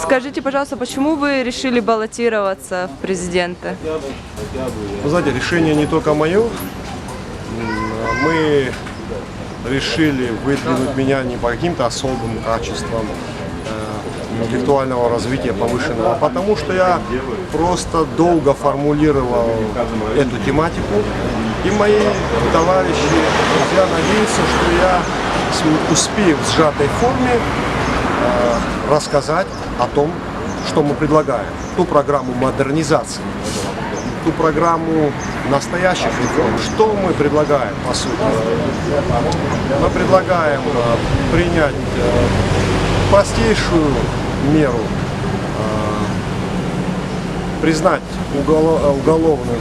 Скажите, пожалуйста, почему вы решили баллотироваться в президенты? Вы знаете, решение не только мое. Мы решили выдвинуть меня не по каким-то особым качествам интеллектуального развития повышенного, а потому что я просто долго формулировал эту тематику, и мои товарищи, друзья надеются, что я успею в сжатой форме рассказать о том, что мы предлагаем, ту программу модернизации, ту программу настоящих реформ. Что мы предлагаем, по сути? Мы предлагаем принять простейшую меру, признать уголовным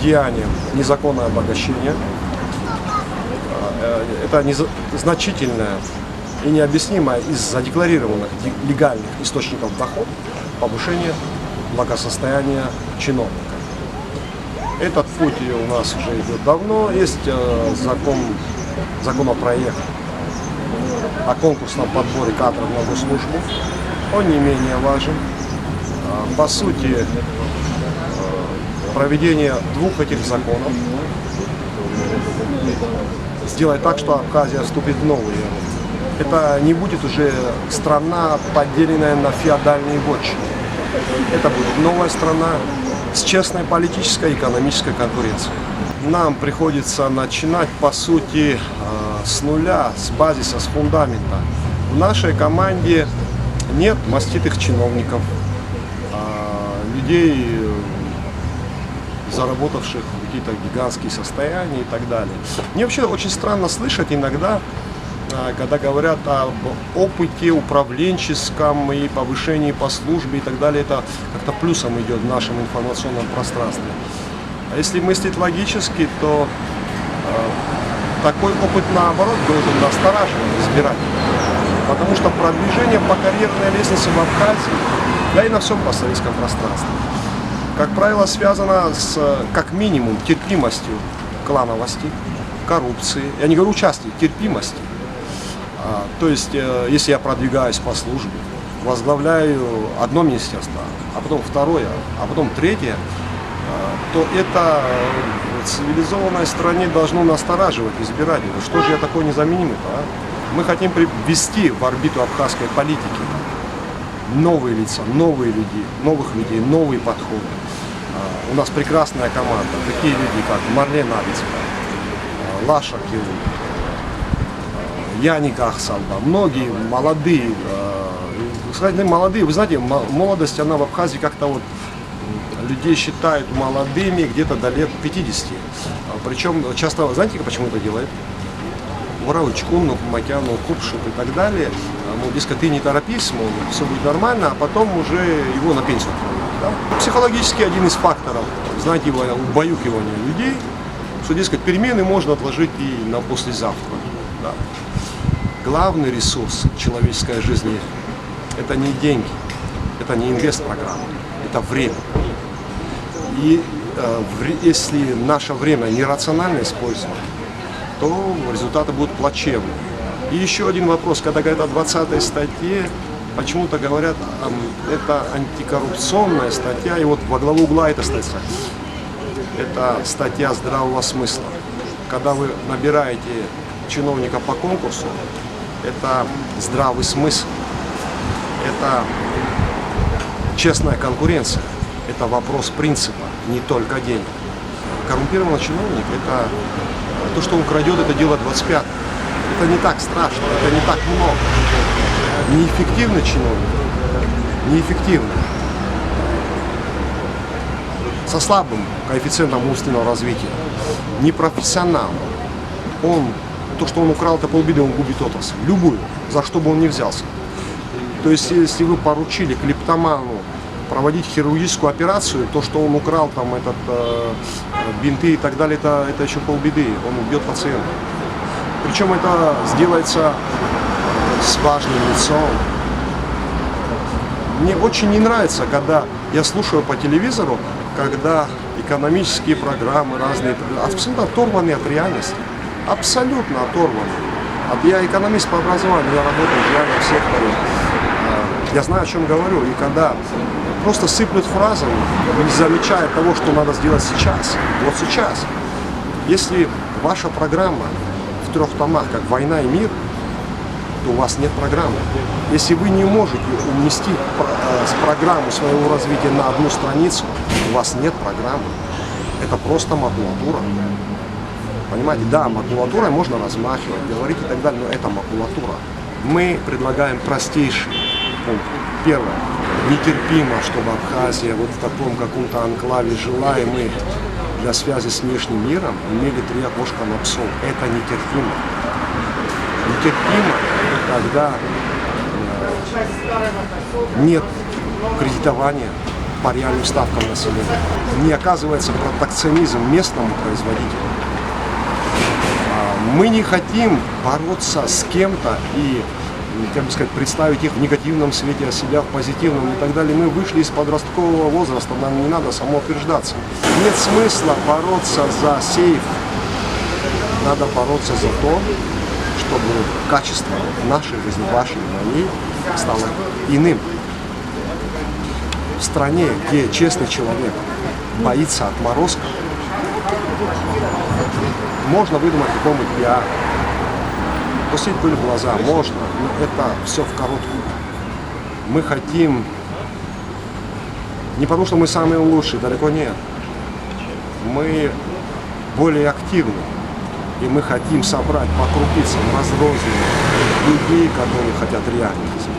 деянием незаконное обогащение. Это значительное и необъяснимое из задекларированных легальных источников дохода повышение благосостояния чиновника. Этот путь у нас уже идет давно. Есть законопроект о конкурсном подборе кадров на госслужбу. Он не менее важен. По сути, проведение двух этих законов сделать так, что Абхазия вступит в новый эру. Это не будет уже страна, поделенная на феодальные вотчины. Это будет новая страна с честной политической и экономической конкуренцией. Нам приходится начинать, по сути, с нуля, с базиса, с фундамента. В нашей команде нет маститых чиновников, людей, заработавших какие-то гигантские состояния и так далее. Мне вообще очень странно слышать иногда, когда говорят об опыте управленческом и повышении по службе и так далее, это как-то плюсом идет в нашем информационном пространстве. А если мыслить логически, то такой опыт, наоборот, должен настораживать избирателей. Потому что продвижение по карьерной лестнице в Абхазии, да и на всем постсоветском пространстве, как правило, связано с, как минимум, терпимостью клановости, коррупции. Я не говорю участия, терпимости. То есть, если я продвигаюсь по службе, возглавляю одно министерство, а потом второе, а потом третье, то это в цивилизованной стране должно настораживать избирателей. Что же я такой незаменимый-то, а? Мы хотим ввести в орбиту абхазской политики новые лица, новые люди, новых людей, новые подходы. У нас прекрасная команда, такие люди, как Марлен Авицкая, Лаша Килу, Яник Ахсалба, многие молодые, молодые, вы знаете, молодость, она в Абхазии как-то вот людей считают молодыми где-то до лет 50. Причем часто, знаете, почему это делают? Воровичкун, Макяну, Купшип и так далее. Ну, дескать, ты не торопись, мол, все будет нормально, а потом уже его на пенсию отправляют. Да? Психологически один из факторов, знаете, убаюкивания людей, что, дескать, перемены можно отложить и на послезавтра. Да? Главный ресурс человеческой жизни – это не деньги, это не инвест-программа, это время. И если наше время нерационально использовать, то результаты будут плачевны. И еще один вопрос, когда говорят о 20-й статье, почему-то говорят, это антикоррупционная статья, и вот во главу угла эта статья. Это статья здравого смысла. Когда вы набираете чиновника по конкурсу, это здравый смысл, это честная конкуренция, это вопрос принципа, не только денег. Коррумпированный чиновник – это то, что он крадет, это дело 25. Это не так страшно, это не так много. Неэффективный чиновник, неэффективный, со слабым коэффициентом умственного развития, непрофессионал. То, что он украл, это полбеды, он губит отрасль, любую, за что бы он ни взялся. То есть, если вы поручили клептоману проводить хирургическую операцию, то, что он украл, там, бинты и так далее, это еще полбеды, он убьет пациента. Причем это сделается с важным лицом. Мне очень не нравится, когда я слушаю по телевизору, когда экономические программы разные, абсолютно оторваны от реальности. Абсолютно оторваны. Я экономист по образованию, я работаю в реальном секторе. Я знаю, о чем говорю. И когда просто сыплют фразами, не замечая того, что надо сделать сейчас, вот сейчас. Если ваша программа в 3 томах, как «Война и мир», то у вас нет программы. Если вы не можете уместить программу своего развития на одну страницу, у вас нет программы. Это просто макулатура. Понимаете, да, макулатурой можно размахивать, говорить и так далее, но это макулатура. Мы предлагаем простейший пункт. Первое. Нетерпимо, чтобы Абхазия вот в таком каком-то анклаве жила, и мы для связи с внешним миром имели 3 окошка на ПСО. Это нетерпимо. Нетерпимо, когда нет кредитования по реальным ставкам населения. Не оказывается протекционизм местному производителю. Мы не хотим бороться с кем-то и, как бы сказать, представить их в негативном свете, а себя в позитивном и так далее. Мы вышли из подросткового возраста, нам не надо самоутверждаться. Нет смысла бороться за сейф. Надо бороться за то, чтобы качество нашей жизни, вашей, моей, стало иным. В стране, где честный человек боится отморозка, можно выдумать какой-нибудь пиар, пустить пыль в глаза, можно, но это все в короткую. Мы хотим, не потому что мы самые лучшие, далеко нет, мы более активны, и мы хотим собрать по крупицам разрозненных людей, которые хотят реальности.